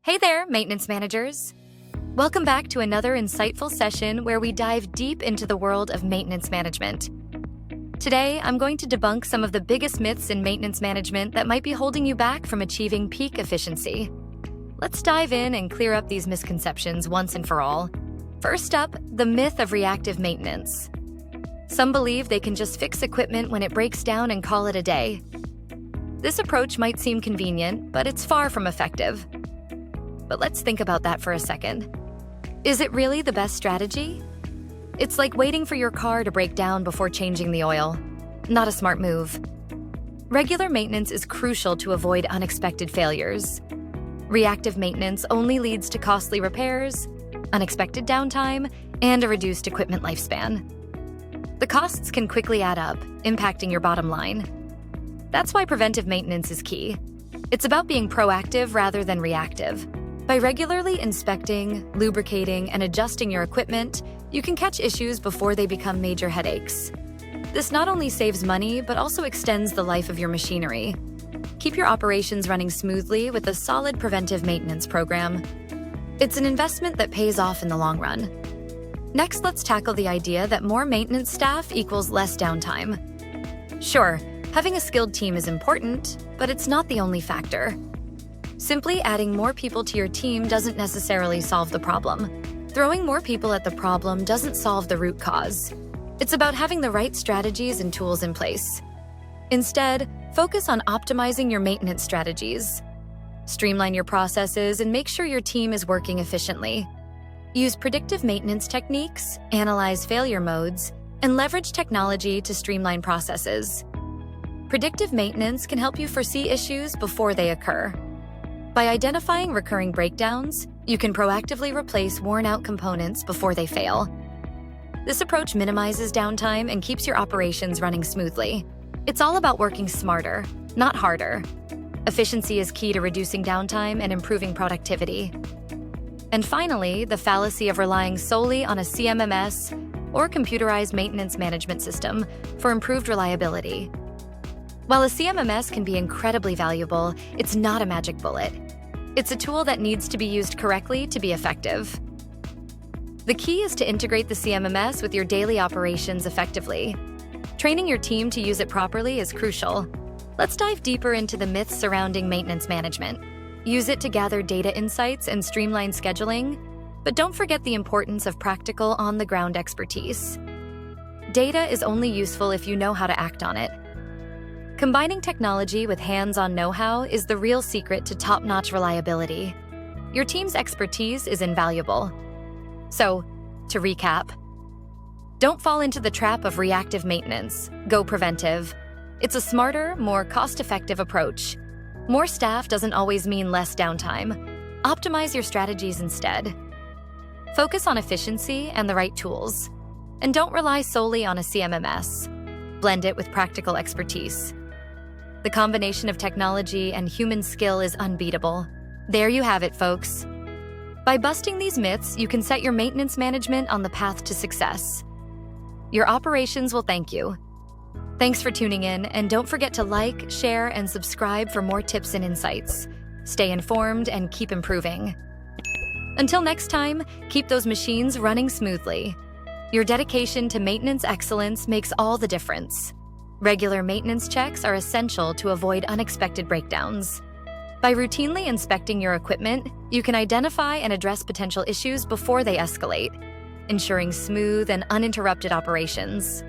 Hey there, maintenance managers. Welcome back to another insightful session where we dive deep into the world of maintenance management. Today, I'm going to debunk some of the biggest myths in maintenance management that might be holding you back from achieving peak efficiency. Let's dive in and clear up these misconceptions once and for all. First up, the myth of reactive maintenance. Some believe they can just fix equipment when it breaks down and call it a day. This approach might seem convenient, but it's far from effective. But let's think about that for a second. Is it really the best strategy? It's like waiting for your car to break down before changing the oil. Not a smart move. Regular maintenance is crucial to avoid unexpected failures. Reactive maintenance only leads to costly repairs, unexpected downtime, and a reduced equipment lifespan. The costs can quickly add up, impacting your bottom line. That's why preventive maintenance is key. It's about being proactive rather than reactive. By regularly inspecting, lubricating, and adjusting your equipment, you can catch issues before they become major headaches. This not only saves money, but also extends the life of your machinery. Keep your operations running smoothly with a solid preventive maintenance program. It's an investment that pays off in the long run. Next, let's tackle the idea that more maintenance staff equals less downtime. Sure, having a skilled team is important, but it's not the only factor. Simply adding more people to your team doesn't necessarily solve the problem. Throwing more people at the problem doesn't solve the root cause. It's about having the right strategies and tools in place. Instead, focus on optimizing your maintenance strategies. Streamline your processes and make sure your team is working efficiently. Use predictive maintenance techniques, analyze failure modes, and leverage technology to streamline processes. Predictive maintenance can help you foresee issues before they occur. By identifying recurring breakdowns, you can proactively replace worn-out components before they fail. This approach minimizes downtime and keeps your operations running smoothly. It's all about working smarter, not harder. Efficiency is key to reducing downtime and improving productivity. And finally, the fallacy of relying solely on a CMMS or computerized maintenance management system for improved reliability. While a CMMS can be incredibly valuable, it's not a magic bullet. It's a tool that needs to be used correctly to be effective. The key is to integrate the CMMS with your daily operations effectively. Training your team to use it properly is crucial. Let's dive deeper into the myths surrounding maintenance management. Use it to gather data insights and streamline scheduling, but don't forget the importance of practical, on-the-ground expertise. Data is only useful if you know how to act on it. Combining technology with hands-on know-how is the real secret to top-notch reliability. Your team's expertise is invaluable. So, to recap, don't fall into the trap of reactive maintenance. Go preventive. It's a smarter, more cost-effective approach. More staff doesn't always mean less downtime. Optimize your strategies instead. Focus on efficiency and the right tools. And don't rely solely on a CMMS. Blend it with practical expertise. The combination of technology and human skill is unbeatable. There you have it, folks. By busting these myths, you can set your maintenance management on the path to success. Your operations will thank you. Thanks for tuning in, and don't forget to like, share, and subscribe for more tips and insights. Stay informed and keep improving. Until next time, keep those machines running smoothly. Your dedication to maintenance excellence makes all the difference. Regular maintenance checks are essential to avoid unexpected breakdowns. By routinely inspecting your equipment, you can identify and address potential issues before they escalate, ensuring smooth and uninterrupted operations.